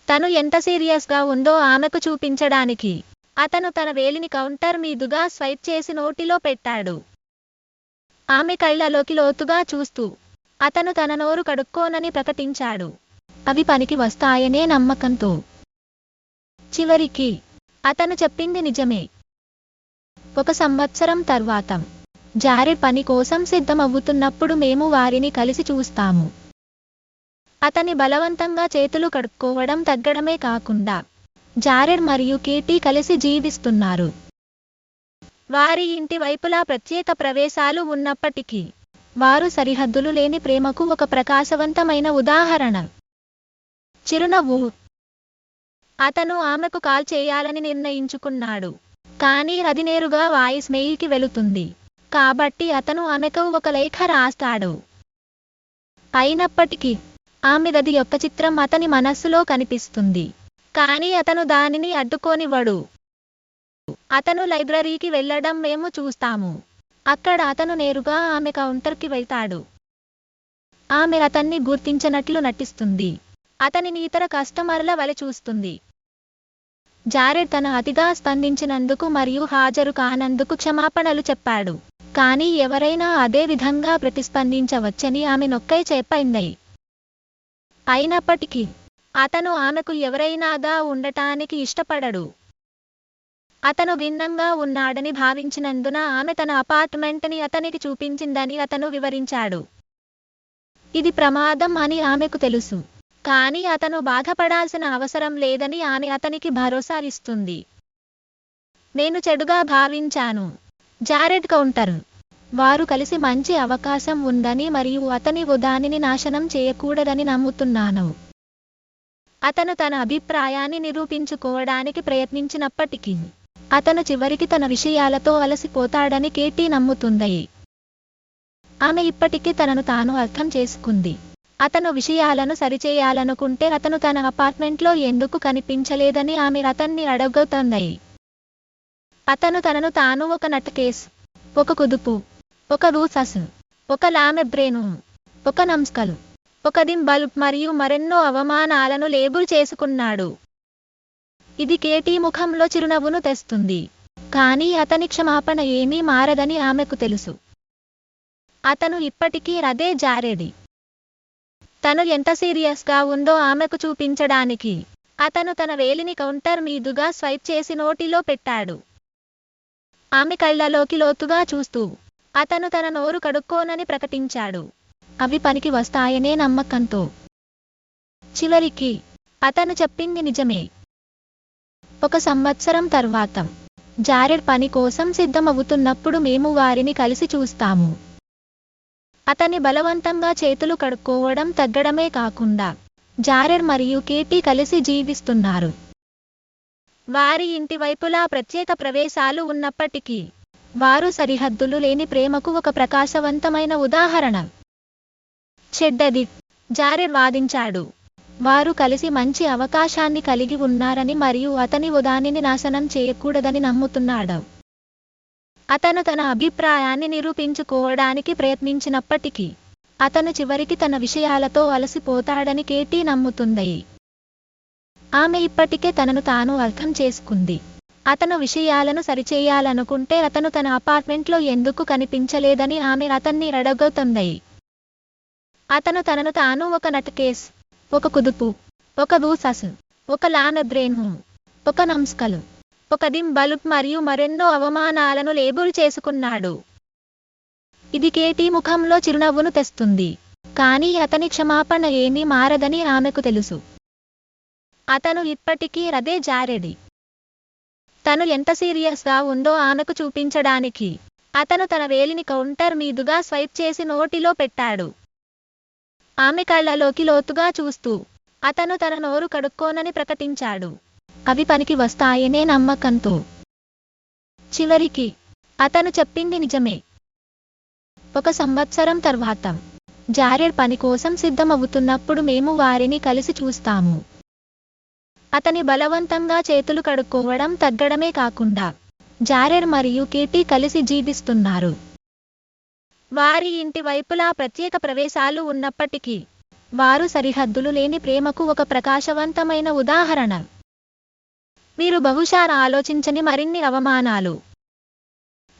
తను ఎంత సీరియస్గా ఉందో ఆమెకు చూపించడానికి అతను తన వేలిని కౌంటర్ మీదుగా స్వైప్ చేసి నోటిలో పెట్టాడు. ఆమె కళ్ళలోకి లోతుగా చూస్తూ అతను తన నోరు కడుక్కోనని ప్రకటించాడు. అవి పనికి వస్తాయనే నమ్మకంతో. చివరికి అతను చెప్పింది నిజమే. 1 సంవత్సరం తర్వాత జారెడ్ పని కోసం సిద్ధమవుతున్నప్పుడు మేము వారిని కలిసి చూస్తాము. అతని బలవంతంగా చేతులు కడుక్కోవడం తగ్గడమే కాకుండా జారెడ్ మరియు కేటీ కలిసి జీవిస్తున్నారు. వారి ఇంటి వైపులా ప్రత్యేక ప్రవేశాలు ఉన్నప్పటికీ వారు సరిహద్దులు లేని ప్రేమకు ఒక ప్రకాశవంతమైన ఉదాహరణ. చిరునవ్వు. అతను ఆమెకు కాల్ చేయాలని నిర్ణయించుకున్నాడు, కానీ అది నేరుగా వాయిస్ మెయిల్కి వెళుతుంది. కాబట్టి అతను ఆమెకు ఒక లేఖ రాస్తాడు. అయినప్పటికీ ఆమె గది యొక్క చిత్రం అతని మనస్సులో కనిపిస్తుంది, కానీ అతను దానిని అడ్డుకోనివ్వడు. అతను లైబ్రరీకి వెళ్ళడం మేము చూస్తాము. అక్కడ అతను నేరుగా ఆమె కౌంటర్కి వెళ్తాడు. ఆమె అతన్ని గుర్తించనట్లు నటిస్తుంది. అతనిని ఇతర కస్టమర్ల వలె చూస్తుంది. జారెడ్ తన అతిగా స్పందించినందుకు మరియు హాజరు కానందుకు క్షమాపణలు చెప్పాడు, కానీ ఎవరైనా అదే విధంగా ప్రతిస్పందించవచ్చని ఆమె నొక్కై చెప్పింది. అయినప్పటికీ అతను ఆమెకు ఎవరైనాగా ఉండటానికి ఇష్టపడడు. అతను భిన్నంగా ఉన్నాడని భావించినందున ఆమె తన అపార్ట్మెంట్ని అతనికి చూపించిందని అతను వివరించాడు. ఇది ప్రమాదం అని ఆమెకు తెలుసు, కానీ అతను బాధపడాల్సిన అవసరం లేదని ఆమె అతనికి భరోసా ఇస్తుంది. నేను చెడుగా భావించాను. Jared counter. వారు కలిసి మంచి అవకాశం ఉందని మరియు అతని దానిని నాశనం చేయకూడదని నమ్ముతున్నాను. అతను తన అభిప్రాయాన్ని నిరూపించుకోవడానికి ప్రయత్నించినప్పటికీ అతను చివరికి తన విషయాలతో అలసిపోతాడని కేటీ నమ్ముతుంది. ఆమె ఇప్పటికీ తనను తాను అర్థం చేసుకుంది. అతను విషయాలను సరిచేయాలనుకుంటే అతను తన అపార్ట్మెంట్లో ఎందుకు కనిపించలేదని ఆమె అతన్ని అడుగుతుంది. అతను తనను తాను ఒక నట్ కేస్, ఒక కుదుపు, ఒక రూసస్, ఒక లామెబ్రేను, ఒక నమ్స్కల్, ఒక దిమ్ బల్బ్ మరియు మరెన్నో అవమానాలను లేబుల్ చేసుకున్నాడు. ఇది కేటీ ముఖంలో చిరునవ్వును తెస్తుంది, కానీ అతని క్షమాపణ ఏమీ మారదని ఆమెకు తెలుసు. అతను ఇప్పటికీ అదే జారెడ్. తను ఎంత సీరియస్గా ఉందో ఆమెకు చూపించడానికి అతను తన వేలిని కౌంటర్ మీదుగా స్వైప్ చేసి నోటిలో పెట్టాడు. ఆమె కళ్ళలోకి లోతుగా చూస్తూ అతను తన నోరు కడుక్కోనని ప్రకటించాడు, అవి పనికి వస్తాయనే నమ్మకంతో. చివరికి అతను చెప్పింది నిజమే. 1 సంవత్సరం తర్వాత జారెడ్ పని కోసం సిద్ధమవుతున్నప్పుడు మేము వారిని కలిసి చూస్తాము. అతని బలవంతంగా చేతులు కడుక్కోవడం తగ్గడమే కాకుండా జారెడ్ మరియు కేటీ కలిసి జీవిస్తున్నారు. వారి ఇంటి వైపులా ప్రత్యేక ప్రవేశాలు ఉన్నప్పటికీ వారు సరిహద్దులు లేని ప్రేమకు ఒక ప్రకాశవంతమైన ఉదాహరణ. చెడ్డది. జారెడ్ వాదించాడు. వారు కలిసి మంచి అవకాశాన్ని కలిగి ఉన్నారని మరియు అతని దానిని నాశనం చేయకూడదని నమ్ముతున్నాడు. అతను తన అభిప్రాయాన్ని నిరూపించుకోవడానికి ప్రయత్నించినప్పటికీ అతను చివరికి తన విషయాలతో అలసిపోతాడని కేటీ నమ్ముతుంది. ఆమె ఇప్పటికే తనను తాను అర్థం చేసుకుంది. అతను విషయాలను సరిచేయాలనుకుంటే అతను తన అపార్ట్మెంట్లో ఎందుకు కనిపించలేదని ఆమె అతన్ని అడుగుతుంది. అతను తనను తాను ఒక నట్ కేస్, ఒక కుదుపు, ఒక రూసస్, ఒక లామెబ్రేను, ఒక నమ్స్కల్, ఒక దిమ్ బల్బ్ మరియు మరెన్నో అవమానాలను లేబుల్ చేసుకున్నాడు. ఇది కేటీ ముఖంలో చిరునవ్వును తెస్తుంది, కానీ అతని క్షమాపణ ఏమీ మారదని ఆమెకు తెలుసు. అతను ఇప్పటికీ అదే జారెడ్. తను ఎంత సీరియస్గా ఉందో ఆమెకు చూపించడానికి అతను తన వేలిని కౌంటర్ మీదుగా స్వైప్ చేసి నోటిలో పెట్టాడు. ఆమె కళ్ళలోకి లోతుగా చూస్తూ అతను తన నోరు కడుక్కోనని ప్రకటించాడు, అవి పనికి వస్తాయనే నమ్మకంతో. చివరికి అతను చెప్పింది నిజమే. 1 సంవత్సరం తర్వాత జారెడ్ పని కోసం సిద్ధమవుతున్నప్పుడు మేము వారిని కలిసి చూస్తాము. అతని బలవంతంగా చేతులు కడుక్కోవడం తగ్గడమే కాకుండా జారెడ్ మరియు కేటీ కలిసి జీవిస్తున్నారు. వారి ఇంటి వైపులా ప్రత్యేక ప్రవేశాలు ఉన్నప్పటికీ వారు సరిహద్దులు లేని ప్రేమకు ఒక ప్రకాశవంతమైన ఉదాహరణ. మీరు బహుశా ఆలోచించని మరిన్ని అవమానాలు.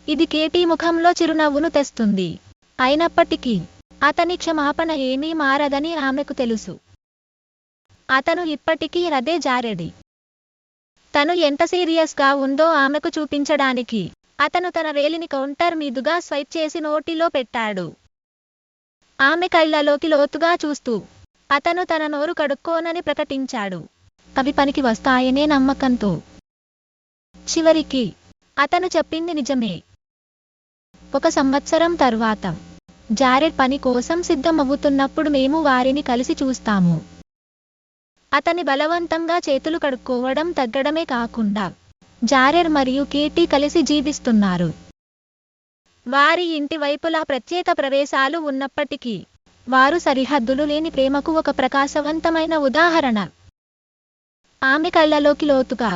ఇది కేటీ ముఖంలో చిరునవ్వును తెస్తుంది, అయినప్పటికీ అతని క్షమాపణ ఏమీ మారదని ఆమెకు తెలుసు. అతను ఇప్పటికీ అదే జారెడ్. తను ఎంత సీరియస్గా ఉందో ఆమెకు చూపించడానికి అతను తన వేలిని కౌంటర్ మీదుగా స్వైప్ చేసి నోటిలో పెట్టాడు. ఆమె కళ్ళలోకి లోతుగా చూస్తూ అతను తన నోరు కడుక్కోనని ప్రకటించాడు. అవి పనికి వస్తాయనే నమ్మకంతో. చివరికి అతను చెప్పింది నిజమే. 1 సంవత్సరం తర్వాత జారెడ్ పని కోసం సిద్ధమవుతున్నప్పుడు మేము వారిని కలిసి చూస్తాము. అతని బలవంతంగా చేతులు కడుక్కోవడం తగ్గడమే కాకుండా జారెడ్ మరియు కేటీ కలిసి జీవిస్తున్నారు. వారి ఇంటి వైపులా ప్రత్యేక ప్రవేశాలు ఉన్నప్పటికీ వారు సరిహద్దులు లేని ప్రేమకు ఒక ప్రకాశవంతమైన ఉదాహరణ. ఆమె కళ్ళలోకి లోతుగా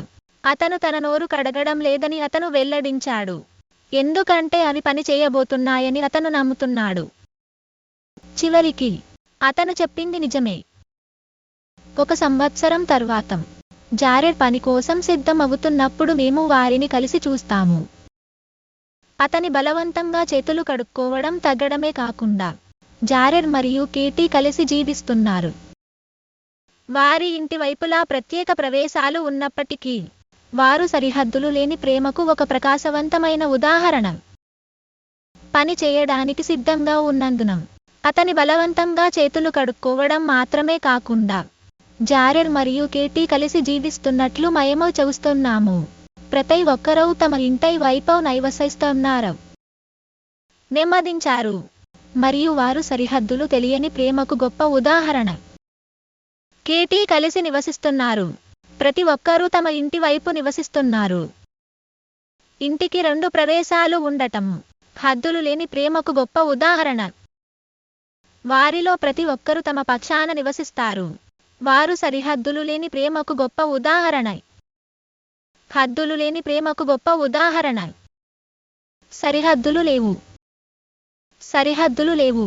అతను తన నోరు కడగడం లేదని అతను వెల్లడించాడు, ఎందుకంటే అవి పని చేయబోతున్నాయని అతను నమ్ముతున్నాడు. చివరికి అతను చెప్పింది నిజమే. 1 సంవత్సరం తర్వాత జారెడ్ పని కోసం సిద్ధమవుతున్నప్పుడు మేము వారిని కలిసి చూస్తాము. అతని బలవంతంగా చేతులు కడుక్కోవడం తగ్గడమే కాకుండా జారెడ్ మరియు కేటీ కలిసి జీవిస్తున్నారు. వారి ఇంటి వైపులా ప్రత్యేక ప్రవేశాలు ఉన్నప్పటికీ వారు సరిహద్దులు లేని ప్రేమకు ఒక ప్రకాశవంతమైన ఉదాహరణ. పని చేయడానికి సిద్ధంగా ఉన్నందున అతని బలవంతంగా చేతులు కడుక్కోవడం మాత్రమే కాకుండా జారెడ్ మరియు కేటీ కలిసి జీవిస్తున్నట్లు మేము చూస్తున్నాము. ప్రతి ఒక్కరూ తమ ఇంటి వైపు నివసిస్తున్నారు, నెమ్మదించారు మరియు వారు సరిహద్దులు తెలియని ప్రేమకు గొప్ప ఉదాహరణ. కేటీ కలిసి నివసిస్తున్నారు. ప్రతి ఒక్కరూ తమ ఇంటి వైపు నివసిస్తున్నారు. ఇంటికి 2 ప్రవేశాలు ఉండటం హద్దులు లేని ప్రేమకు గొప్ప ఉదాహరణ. వారిలో ప్రతి ఒక్కరూ తమ పక్షాన నివసిస్తారు. వారు సరిహద్దులు లేని ప్రేమకు గొప్ప ఉదాహరణ. హద్దులు లేని ప్రేమకు గొప్ప ఉదాహరణ. సరిహద్దులు లేవు. సరిహద్దులు లేవు.